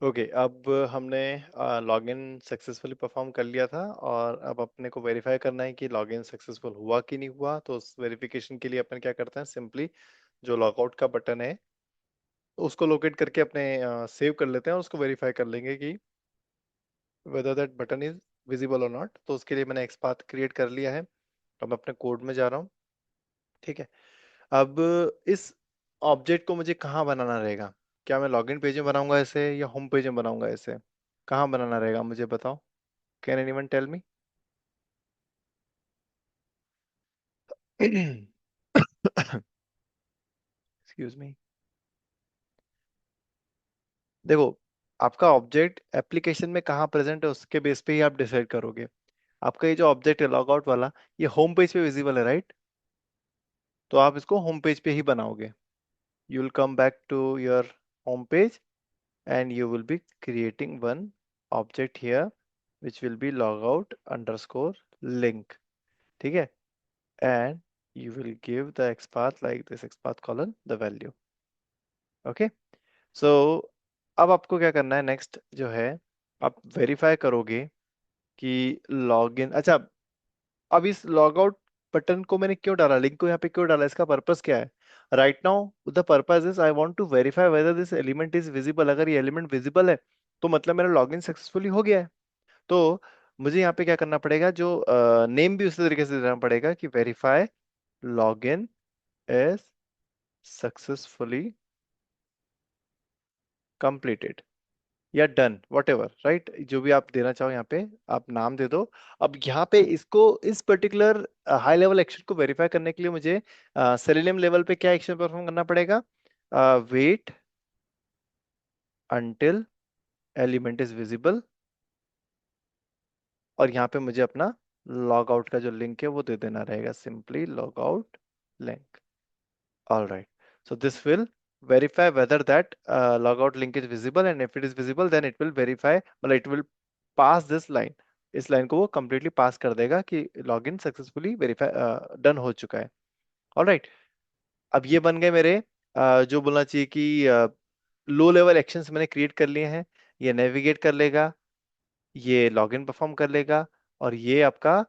Okay, अब हमने login successfully perform कर लिया था और अब अपने को वेरीफाई करना है कि लॉगिन सक्सेसफुल हुआ कि नहीं हुआ। तो उस वेरिफिकेशन के लिए अपन क्या करते हैं, सिंपली जो लॉगआउट का बटन है उसको लोकेट करके अपने सेव कर लेते हैं और उसको वेरीफाई कर लेंगे कि whether that button is visible और नॉट। तो उसके लिए मैंने एक्सपाथ क्रिएट कर लिया है। अब मैं अपने कोड में जा रहा हूँ। ठीक है, अब इस ऑब्जेक्ट को मुझे कहाँ बनाना रहेगा? क्या मैं लॉगिन पेज में बनाऊंगा ऐसे या होम पेज में बनाऊंगा ऐसे? कहाँ बनाना रहेगा मुझे बताओ। Can anyone tell me? Excuse me. देखो, आपका ऑब्जेक्ट एप्लीकेशन में कहाँ प्रेजेंट है उसके बेस पे ही आप डिसाइड करोगे। आपका ये जो ऑब्जेक्ट है लॉग आउट वाला, ये होम पेज पे विजिबल है, राइट? तो आप इसको होम पेज पे ही बनाओगे। You will come back to your home page and you will be creating one object here which will be logout underscore link. ठीक है, and you will give the XPath like this, XPath colon the value. Okay, so अब आपको क्या करना है next जो है, आप वेरीफाई करोगे कि लॉगिन। अच्छा, अब इस लॉग आउट बटन को मैंने क्यों डाला, लिंक को यहाँ पे क्यों डाला, इसका पर्पस क्या है? Right now the purpose is I want to verify whether this element is visible. अगर ये एलिमेंट विजिबल है तो मतलब मेरा लॉगिन सक्सेसफुली हो गया है। तो मुझे यहाँ पे क्या करना पड़ेगा, जो नेम भी उसी तरीके से देना पड़ेगा कि verify login is successfully completed या डन, वट एवर, राइट? जो भी आप देना चाहो यहाँ पे आप नाम दे दो। अब यहाँ पे इसको, इस पर्टिकुलर हाई लेवल एक्शन को वेरीफाई करने के लिए मुझे सेलेनियम लेवल पे क्या एक्शन परफॉर्म करना पड़ेगा? Wait until element is visible, और यहाँ पे मुझे अपना लॉग आउट का जो लिंक है वो दे देना रहेगा, simply log out link. All right. So this will verify whether that logout link is visible, and if it is visible, then it will verify, मतलब it will pass this line. इस line को वो completely pass कर देगा कि login successfully verify done हो चुका है। All right. अब ये बन गए मेरे जो बोलना चाहिए कि लो लेवल एक्शंस मैंने क्रिएट कर लिए हैं। ये नेविगेट कर लेगा, ये लॉगिन परफॉर्म कर लेगा, और ये आपका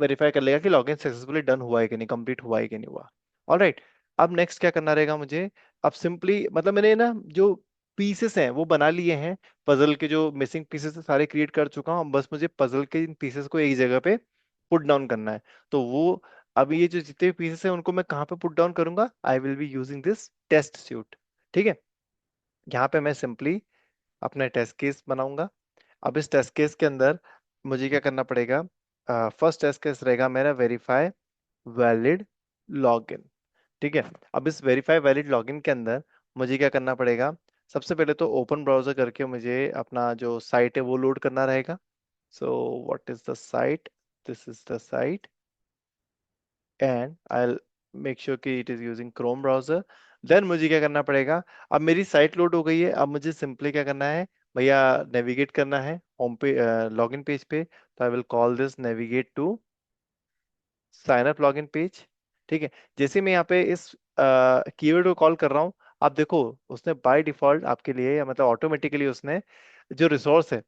वेरीफाई कर लेगा कि लॉगिन सक्सेसफुली डन हुआ है कि नहीं, कंप्लीट हुआ है कि नहीं हुआ। ऑलराइट, अब नेक्स्ट क्या करना रहेगा मुझे? अब सिंपली मतलब मैंने ना जो पीसेस हैं वो बना लिए हैं, पजल के जो मिसिंग पीसेस है सारे क्रिएट कर चुका हूँ। बस मुझे पजल के इन पीसेस को एक जगह पे पुट डाउन करना है। तो वो, अभी ये जो जितने पीसेस हैं उनको मैं कहाँ पे पुट डाउन करूंगा? I will be using this test suite. ठीक है, यहाँ पे मैं सिंपली अपना टेस्ट केस बनाऊंगा। अब इस टेस्ट केस के अंदर मुझे क्या करना पड़ेगा? फर्स्ट टेस्ट केस रहेगा मेरा वेरीफाई वैलिड लॉगिन। ठीक है, अब इस वेरीफाई वैलिड लॉगिन के अंदर मुझे क्या करना पड़ेगा? सबसे पहले तो ओपन ब्राउजर करके मुझे अपना जो साइट है वो लोड करना रहेगा। So what is the site? This is the site, and I make sure कि it is using Chrome browser. Then मुझे क्या करना पड़ेगा? अब मेरी साइट लोड हो गई है, अब मुझे सिंपली क्या करना है भैया? नेविगेट करना है होम पे, लॉगिन पेज पे। तो I will call this navigate to sign up login page. ठीक है, जैसे मैं यहाँ पे इस कीवर्ड को कॉल कर रहा हूँ, आप देखो उसने बाय डिफॉल्ट आपके लिए, या मतलब ऑटोमेटिकली उसने जो रिसोर्स है,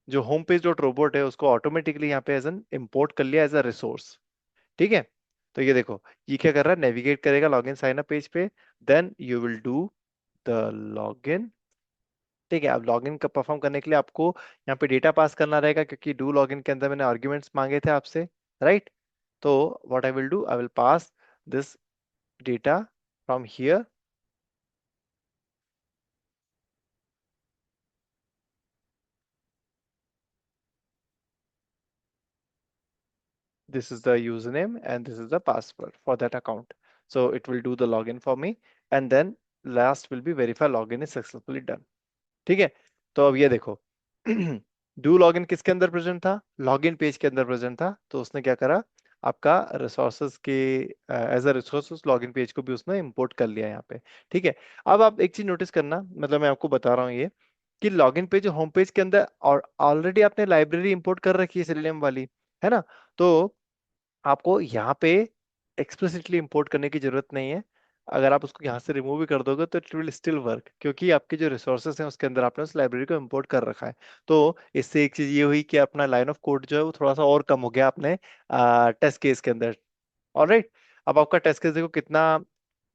जो होम पेज डॉट रोबोट है, उसको ऑटोमेटिकली यहाँ पे एज एन इम्पोर्ट कर लिया एज अ रिसोर्स। ठीक है, तो ये देखो ये क्या कर रहा है, नेविगेट करेगा लॉगिन साइन अप पेज पे। Then you will do the login. ठीक है, अब लॉगिन का परफॉर्म करने के लिए आपको यहाँ पे डेटा पास करना रहेगा, क्योंकि डू लॉगिन के अंदर मैंने आर्ग्यूमेंट्स मांगे थे आपसे, राइट? तो what I will do, I will pass this data from here. This is the username and this is the password for that account. So it will do the login for me, and then last will be verify login is successfully done. ठीक है, तो अब ये देखो do login किसके अंदर present था? Login page के अंदर प्रेजेंट था। तो उसने क्या करा, आपका रिसोर्सेज के as a resources login page को भी उसने इंपोर्ट कर लिया यहाँ पे। ठीक है, अब आप एक चीज नोटिस करना, मतलब मैं आपको बता रहा हूँ ये, कि लॉगिन पेज होम पेज के अंदर और ऑलरेडी आपने लाइब्रेरी इंपोर्ट कर रखी है सेलेनियम वाली, है ना? तो आपको यहाँ पे एक्सप्लिसिटली इंपोर्ट करने की जरूरत नहीं है। अगर आप उसको यहाँ से रिमूव भी कर दोगे तो इट विल स्टिल वर्क, क्योंकि आपके जो रिसोर्सेस हैं उसके अंदर आपने उस लाइब्रेरी को इंपोर्ट कर रखा है। तो इससे एक चीज ये हुई कि अपना लाइन ऑफ कोड जो है वो थोड़ा सा और कम हो गया अपने टेस्ट केस के अंदर। ऑलराइट। अब आपका टेस्ट केस देखो कितना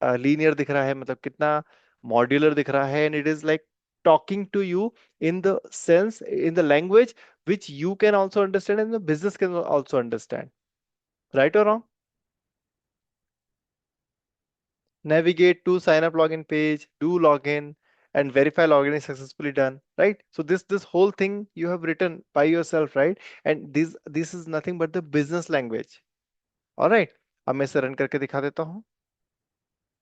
लीनियर दिख रहा है, मतलब कितना मॉड्यूलर दिख रहा है, and it is like talking to you in the sense, in the language which you can also understand and the business can also understand. Right or wrong? Navigate to sign up login page, do login, and verify login is successfully done. Right? So this whole thing you have written by yourself, right? And this is nothing but the business language. All right. अब मैं इसे run करके दिखा देता हूँ,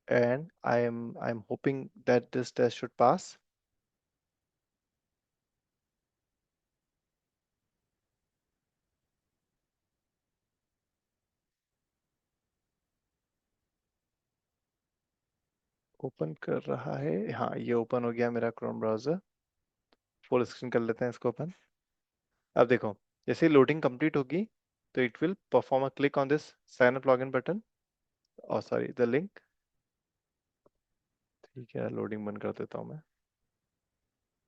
and I'm hoping that this test should pass. Open कर रहा है, हाँ ये ओपन हो गया मेरा क्रोम ब्राउजर। फुल स्क्रीन कर लेते हैं इसको ओपन। अब देखो, जैसे लोडिंग कंप्लीट होगी तो it will perform a click on this sign up login button, और सॉरी द लिंक। ठीक है, लोडिंग बंद कर देता हूँ मैं।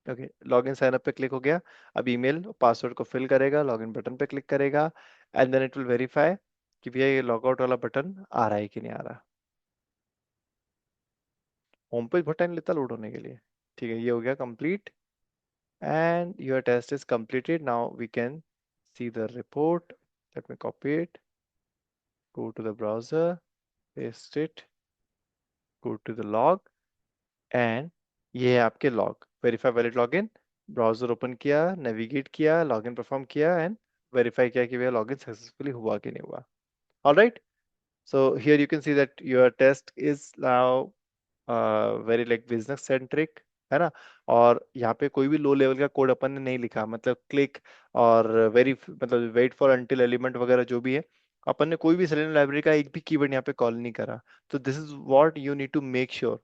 ओके, लॉगिन साइन अप पे क्लिक हो गया। अब ईमेल और पासवर्ड को फिल करेगा, लॉगिन बटन पे क्लिक करेगा, and then it will verify कि भैया ये लॉगआउट वाला बटन आ रहा है कि नहीं आ रहा। होम पेज बहुत टाइम लेता लोड होने के लिए। ठीक है, ये हो गया complete, and your test is completed. Now we can see the report. Let me copy it, go to the browser, paste it, go to the log, and ये है आपके लॉग। Verify valid login, browser open किया, navigate किया, login perform किया, and verify किया कि भैया लॉगिन सक्सेसफुली हुआ कि नहीं हुआ। Alright. So here you can see that your test is now very like business centric, है ना। और यहाँ पे कोई भी लो लेवल का कोड अपन ने नहीं लिखा, मतलब क्लिक और वेरी मतलब वेट फॉर अनटिल एलिमेंट वगैरह जो भी है, अपन ने कोई भी सेलेनियम लाइब्रेरी का एक भी कीवर्ड यहाँ पे कॉल नहीं करा। तो this is what you need to make sure.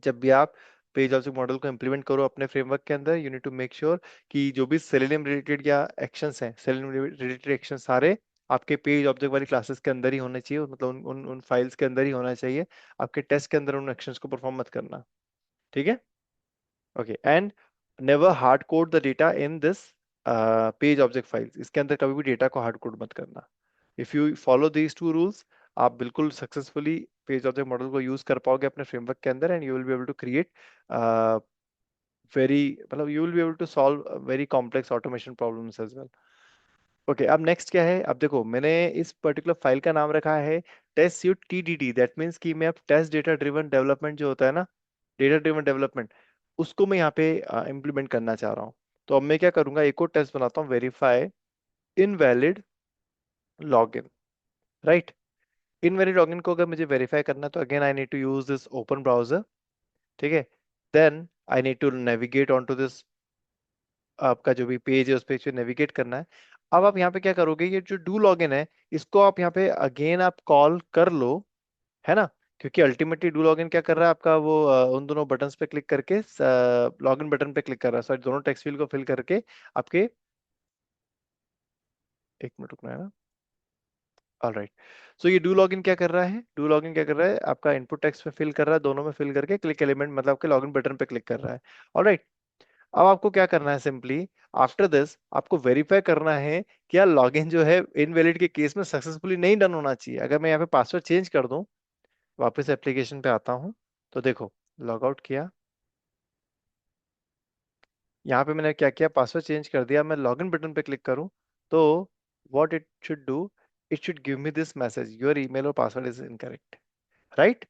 जब भी आप पेज ऑब्जेक्ट मॉडल को इम्प्लीमेंट करो अपने फ्रेमवर्क के अंदर, you need to make sure कि जो भी सेलेनियम रिलेटेड या एक्शंस हैं, सेलेनियम रिलेटेड एक्शन सारे आपके पेज ऑब्जेक्ट वाली क्लासेस के अंदर ही होने चाहिए, मतलब उन फाइल्स के अंदर ही होना चाहिए। आपके टेस्ट के अंदर उन एक्शंस को परफॉर्म मत करना। ठीक है। Okay, and never hard code the data in this page object files. इसके अंदर कभी भी डेटा को हार्ड कोड मत करना। If you follow these two rules, आप बिल्कुल सक्सेसफुली पेज ऑब्जेक्ट मॉडल को यूज कर पाओगे अपने फ्रेमवर्क के अंदर, and you will be able to create very, मतलब you will be able to solve very complex automation problems as well. Okay, अब नेक्स्ट क्या है। अब देखो, मैंने इस पर्टिकुलर फाइल का नाम रखा है test suite TDD। That means कि मैं अब टेस्ट डेटा ड्रिवन डेवलपमेंट जो होता है ना, डेटा ड्रिवन डेवलपमेंट, उसको मैं यहाँ पे इम्प्लीमेंट करना चाह रहा हूँ। तो अब मैं क्या करूंगा, एक और टेस्ट बनाता हूँ, verify invalid login. Right. Invalid login को अगर मुझे वेरीफाई करना है तो again I need to use this open browser. ठीक है। Then I need to navigate on to this, आपका जो भी पेज है उस पेज पे नेविगेट करना है। अब आप यहाँ पे क्या करोगे, ये जो डू लॉगिन है इसको आप यहाँ पे अगेन आप कॉल कर लो, है ना। क्योंकि अल्टीमेटली डू लॉगिन क्या कर रहा है आपका, वो उन दोनों बटन्स पे क्लिक करके लॉगिन बटन पे क्लिक कर रहा है, सॉरी दोनों टेक्स्ट फील्ड को फिल करके आपके, एक मिनट रुकना है ना। ऑलराइट। सो ये डू लॉगिन क्या कर रहा है, डू लॉगिन क्या कर रहा है, आपका इनपुट टेक्स्ट में फिल कर रहा है, दोनों में फिल करके क्लिक एलिमेंट मतलब आपके लॉगिन बटन पे क्लिक कर रहा है। ऑलराइट। अब आपको क्या करना है, सिंपली आफ्टर दिस आपको वेरीफाई करना है कि यार लॉगिन जो है इनवैलिड के केस में सक्सेसफुली नहीं डन होना चाहिए। अगर मैं यहाँ पे पासवर्ड चेंज कर दूं, वापस एप्लीकेशन पे आता हूँ, तो देखो लॉग आउट किया, यहाँ पे मैंने क्या किया, पासवर्ड चेंज कर दिया, मैं लॉगिन बटन पे क्लिक करूँ तो what it should do, it should give me this message, your email और पासवर्ड इज इनकरेक्ट। राइट।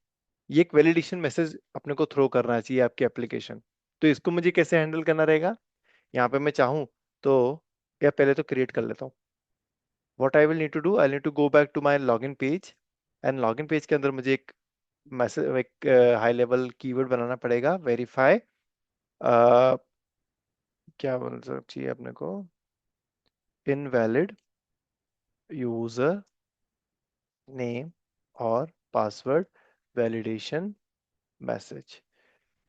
ये एक वैलिडेशन मैसेज अपने को थ्रो करना चाहिए आपकी एप्लीकेशन। तो इसको मुझे कैसे हैंडल करना रहेगा, यहाँ पे मैं चाहूँ तो, या पहले तो क्रिएट कर लेता हूँ। What I will need to do, I need to go back to my login page, and login page के अंदर मुझे एक मैसेज, एक हाई लेवल कीवर्ड बनाना पड़ेगा, वेरीफाई, क्या बोल चाहिए अपने को, इनवैलिड यूजर नेम और पासवर्ड वैलिडेशन मैसेज।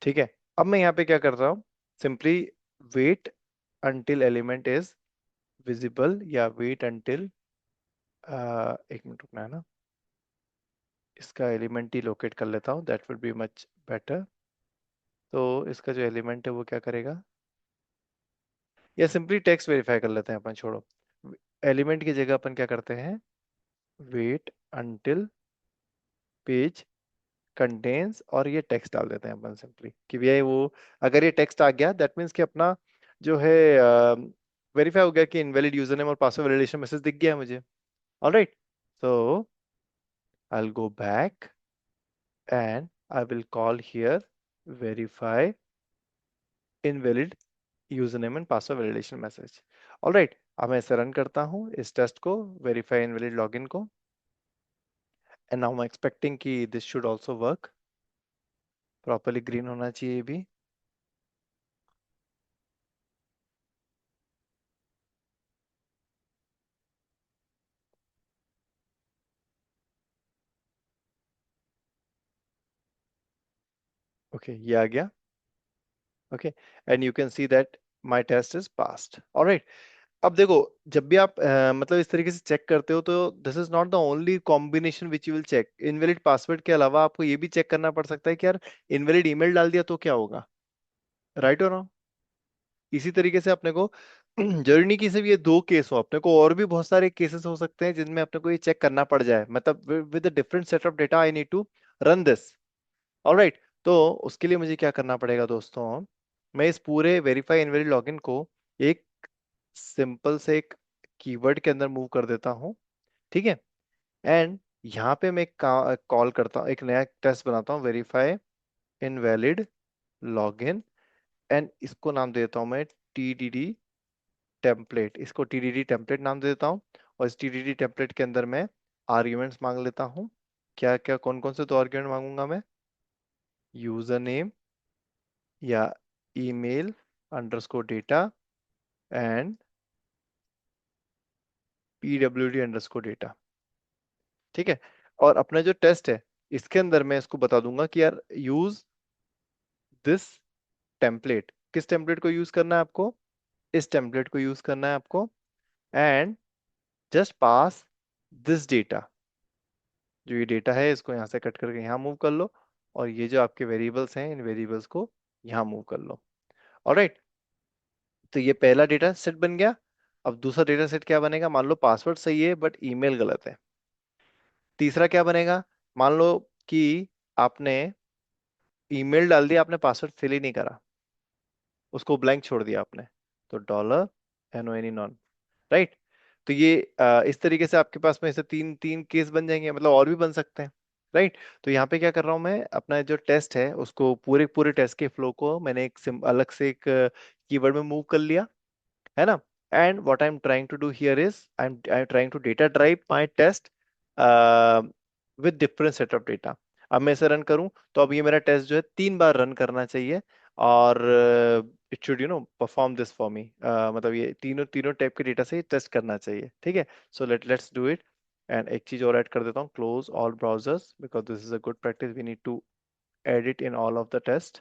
ठीक है। अब मैं यहाँ पे क्या कर रहा हूँ, simply wait until element is visible, या वेट अंटिल, एक मिनट रुकना है ना, इसका एलिमेंट ही लोकेट कर लेता हूँ, that would be much better. तो इसका जो एलिमेंट है वो क्या करेगा, या सिंपली टेक्स्ट वेरीफाई कर लेते हैं अपन, छोड़ो। एलिमेंट की जगह अपन क्या करते हैं, वेट अंटिल पेज कंटेन्स, और ये टेक्स्ट डाल देते हैं अपन सिंपली कि भैया वो, अगर ये टेक्स्ट आ गया दैट मीन्स कि अपना जो है वेरीफाई हो गया कि इनवैलिड यूजर नेम और पासवर्ड वैलिडेशन मैसेज दिख गया है मुझे। Alright, so I will go back and I will call here verify invalid username and password validation message. All right, अब मैं इसे रन करता हूँ इस टेस्ट को, verify invalid login को, and now I'm expecting कि this should also work properly, green होना चाहिए ये भी। ओके ये आ गया। Okay, and you can see that my test is passed. Alright, अब देखो, जब भी आप मतलब इस तरीके से चेक करते हो तो this is not the only combination which you will check. Invalid password के अलावा आपको ये भी चेक करना पड़ सकता है कि यार इनवैलिड ईमेल डाल दिया तो क्या होगा, राइट और रॉन्ग। इसी तरीके से अपने को जरूरी नहीं कि सिर्फ ये दो केस हो, अपने को और भी बहुत सारे केसेस हो सकते हैं जिनमें अपने को ये चेक करना पड़ जाए, मतलब with different set of data I need to run this. Alright, तो उसके लिए मुझे क्या करना पड़ेगा दोस्तों, मैं इस पूरे वेरीफाई इनवैलिड लॉगिन को एक सिंपल से एक कीवर्ड के अंदर मूव कर देता हूँ, ठीक है। एंड यहाँ पे मैं कॉल करता हूँ, एक नया टेस्ट बनाता हूँ, वेरीफाई इनवैलिड लॉगिन, एंड इसको नाम दे देता हूँ मैं TDD टेम्पलेट, इसको TDD टेम्पलेट नाम दे देता हूँ। और इस TDD टेम्पलेट के अंदर मैं आर्ग्यूमेंट्स मांग लेता हूँ। क्या क्या, कौन कौन से दो आर्ग्यूमेंट मांगूंगा मैं, यूजर नेम या email underscore data and PWD underscore data, ठीक है। और अपना जो टेस्ट है इसके अंदर मैं इसको बता दूंगा कि यार यूज दिस टेम्पलेट, किस टेम्पलेट को यूज करना है आपको, इस टेम्पलेट को यूज करना है आपको, and just pass this data, जो ये डेटा है इसको यहाँ से कट करके यहाँ मूव कर लो, और ये जो आपके वेरिएबल्स हैं इन वेरिएबल्स को यहाँ मूव कर लो। ऑलराइट, तो ये पहला डेटा सेट बन गया। अब दूसरा डेटा सेट क्या बनेगा, मान लो पासवर्ड सही है बट ईमेल गलत है। तीसरा क्या बनेगा, मान लो कि आपने ईमेल डाल दिया, आपने पासवर्ड फिल ही नहीं करा, उसको ब्लैंक छोड़ दिया आपने, तो $NONE नॉन, राइट। तो ये इस तरीके से आपके पास में ऐसे तीन तीन केस बन जाएंगे, मतलब और भी बन सकते हैं, राइट। तो यहाँ पे क्या कर रहा हूँ मैं, अपना जो टेस्ट है उसको पूरे पूरे टेस्ट के फ्लो को मैंने एक अलग से एक कीवर्ड में मूव कर लिया, है ना। And what I am trying to do here is I am trying to data drive my test with different set of data. अब मैं इसे रन करूं तो अब ये मेरा टेस्ट जो है 3 बार रन करना चाहिए, और it should perform this for me, मतलब ये तीनों तीनों टाइप के डेटा से टेस्ट करना चाहिए, ठीक है। So let's do it. And एक चीज और ऐड कर देता हूँ, close all browsers because this is a good practice, we need to edit in all of the test,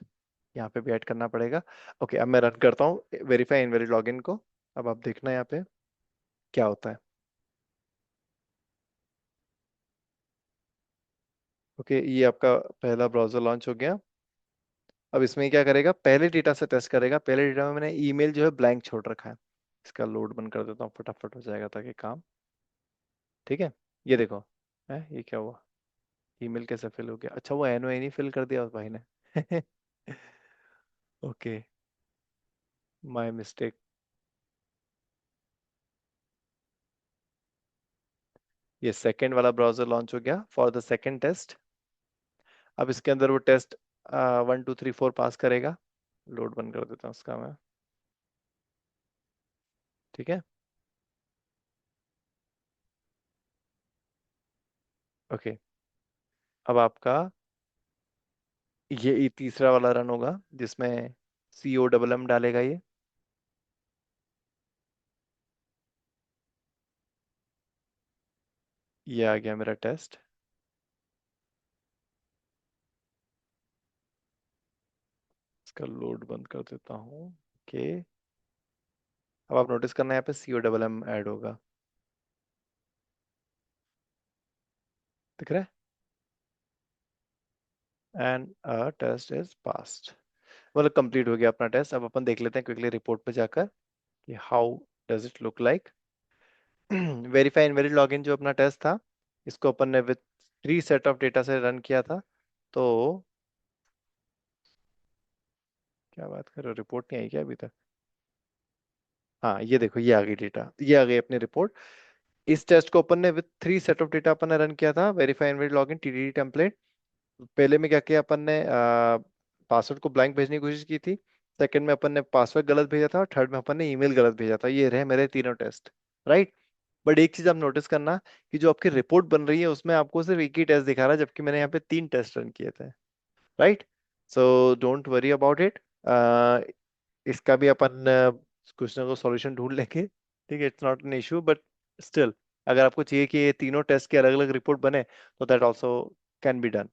यहाँ पे भी ऐड करना पड़ेगा। ओके, अब मैं रन करता हूँ वेरीफाई इनवैलिड लॉगिन को। अब आप देखना यहाँ पे क्या होता है। ओके, ये आपका पहला ब्राउजर लॉन्च हो गया। अब इसमें क्या करेगा, पहले डेटा से टेस्ट करेगा। पहले डेटा में मैंने ईमेल जो है ब्लैंक छोड़ रखा है, इसका लोड बंद कर देता हूँ, फटाफट हो जाएगा ताकि काम, ठीक है। ये देखो, है ये क्या हुआ, ईमेल कैसे फिल हो गया, अच्छा वो NONE फिल कर दिया उस भाई ने। Okay, my mistake. ये सेकंड वाला ब्राउजर लॉन्च हो गया फॉर द सेकंड टेस्ट। अब इसके अंदर वो टेस्ट 1 2 3 4 पास करेगा। लोड बंद कर देता हूँ उसका मैं, ठीक है। ओके, अब आपका ये तीसरा वाला रन होगा जिसमें COMM डालेगा ये आ गया मेरा टेस्ट। इसका लोड बंद कर देता हूँ, ओके। अब आप नोटिस करना यहाँ पे COMM ऐड होगा, दिख रहा है। And test is passed. मतलब कंप्लीट हो गया अपना टेस्ट। अब अपन देख लेते हैं क्विकली रिपोर्ट पे जाकर कि how does it look like. Verify invalid login जो अपना टेस्ट था, इसको अपन ने विद 3 सेट ऑफ डेटा से रन किया था। तो क्या बात कर रहे हो, रिपोर्ट नहीं आई क्या अभी तक? हाँ ये देखो, ये आ गई डेटा, ये आ गई अपनी रिपोर्ट। इस टेस्ट को अपन ने विद 3 सेट ऑफ डेटा अपन ने रन किया था। Verify invalid login TDD template. पहले में क्या किया अपन ने, पासवर्ड को ब्लैंक भेजने की कोशिश की थी। सेकंड में अपन ने पासवर्ड गलत भेजा था, और थर्ड में अपन ने ईमेल गलत भेजा था। ये रहे मेरे तीनों टेस्ट, राइट। बट एक चीज आप नोटिस करना कि जो आपकी रिपोर्ट बन रही है उसमें आपको सिर्फ एक ही टेस्ट दिखा रहा है, जबकि मैंने यहाँ पे 3 टेस्ट रन किए थे, right. So don't worry about it. इसका भी अपन कुछ ना कुछ सॉल्यूशन ढूंढ लेंगे, ठीक है। It's not an issue, but still अगर आपको चाहिए कि ये तीनों टेस्ट की अलग अलग रिपोर्ट बने, तो that also can be done.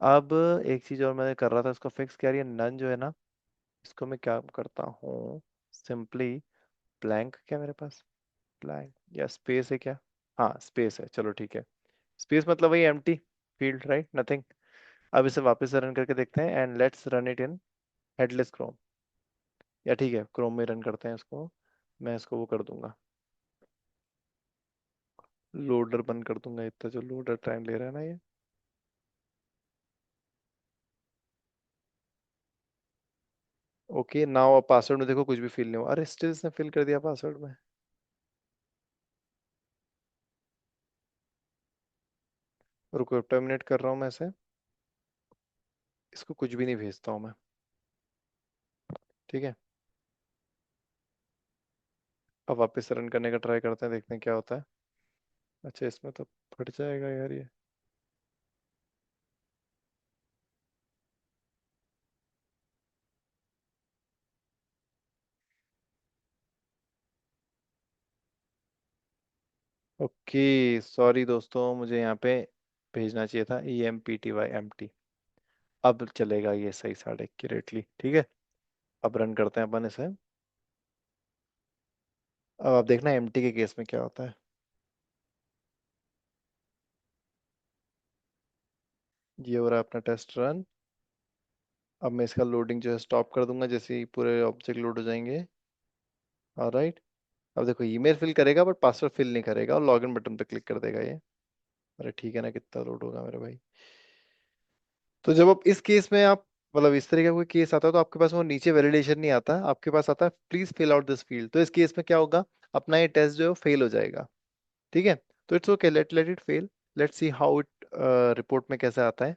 अब एक चीज और मैं कर रहा था, इसको फिक्स क्या, ये नन जो है ना, इसको मैं क्या करता हूँ, सिंपली ब्लैंक, क्या मेरे पास ब्लैंक या स्पेस है क्या? हाँ स्पेस है, चलो ठीक है। स्पेस मतलब वही एम्प्टी फील्ड, राइट, नथिंग। अब इसे वापस से रन करके देखते हैं, and let's run it in headless Chrome. या ठीक है, क्रोम में रन करते हैं इसको। मैं इसको वो कर दूंगा, लोडर बंद कर दूंगा, इतना जो लोडर टाइम ले रहा है ना ये। ओके नाउ, पासवर्ड में देखो कुछ भी फिल नहीं हुआ। अरे स्टिल इसने फिल कर दिया पासवर्ड में। रुको, टर्मिनेट कर रहा हूँ मैं इसे। इसको कुछ भी नहीं भेजता हूँ मैं, ठीक है। अब वापस से रन करने का ट्राई करते हैं, देखते हैं क्या होता है। अच्छा इसमें तो फट जाएगा यार ये। ओके सॉरी दोस्तों, मुझे यहाँ पे भेजना चाहिए था EMPTY empty। अब चलेगा ये सही साढ़े एक्यूरेटली, ठीक है। अब रन करते हैं अपन इसे। अब आप देखना एम्प्टी के केस में क्या होता है। ये हो रहा है अपना टेस्ट रन। अब मैं इसका लोडिंग जो है स्टॉप कर दूंगा जैसे ही पूरे ऑब्जेक्ट लोड हो जाएंगे। ऑलराइट। अब देखो ईमेल फिल करेगा बट पासवर्ड फिल नहीं करेगा, और लॉगिन बटन पे क्लिक कर देगा ये। अरे ठीक है ना, कितना लोड होगा मेरे भाई। तो जब आप इस केस में आप, मतलब इस तरह का कोई केस आता है, तो आपके पास वो नीचे वैलिडेशन नहीं आता, आपके पास आता है please fill out this field. तो इस केस में क्या होगा, अपना ये टेस्ट जो है फेल हो जाएगा, ठीक है। तो it's okay, let let it fail. Let's see how it report में कैसे आता है।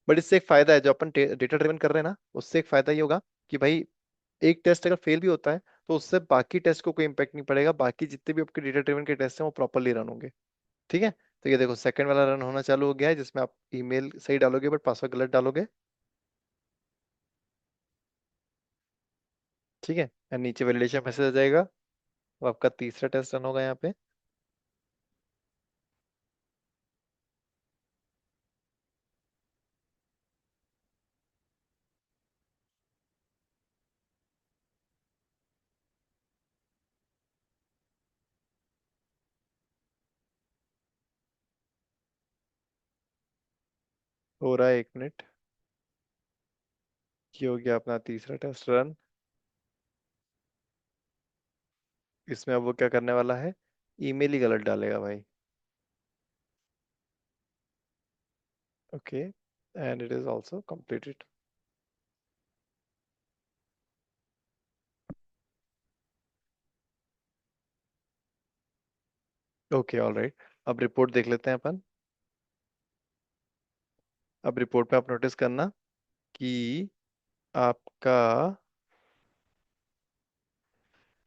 बट इससे एक फायदा है, जो अपन डेटा ड्रिवन कर रहे हैं ना, उससे एक फायदा ये होगा कि भाई एक टेस्ट अगर फेल भी होता है, तो उससे बाकी टेस्ट को कोई इम्पेक्ट नहीं पड़ेगा। बाकी जितने भी आपके डेटा ड्रिवन के टेस्ट हैं वो प्रॉपरली रन होंगे, ठीक है। तो ये देखो सेकंड वाला रन होना चालू हो गया है, जिसमें आप ईमेल सही डालोगे बट पासवर्ड गलत डालोगे, ठीक है। और नीचे वैलिडेशन मैसेज आ जाएगा। वो आपका तीसरा टेस्ट रन होगा यहाँ पे। हो रहा है, 1 मिनट। ये हो गया अपना तीसरा टेस्ट रन। इसमें अब वो क्या करने वाला है, ईमेल ही गलत डालेगा भाई। Okay, and it is also completed। Okay alright. अब रिपोर्ट देख लेते हैं अपन। अब रिपोर्ट में आप नोटिस करना कि आपका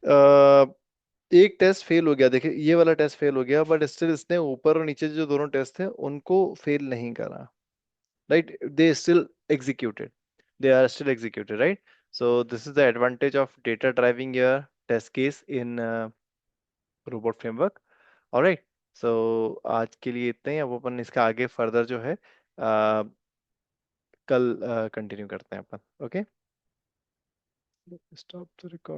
अ, एक टेस्ट फेल हो गया। देखिए ये वाला टेस्ट फेल हो गया, बट स्टिल इसने ऊपर और नीचे जो दोनों टेस्ट थे उनको फेल नहीं करा, right. They still executed, they are still executed, right. So this is the advantage of data driving your test case in robot framework. Alright. So आज के लिए इतना ही। अब अपन इसका आगे फर्दर जो है कल कंटिन्यू करते हैं अपन, ओके। Stop the record.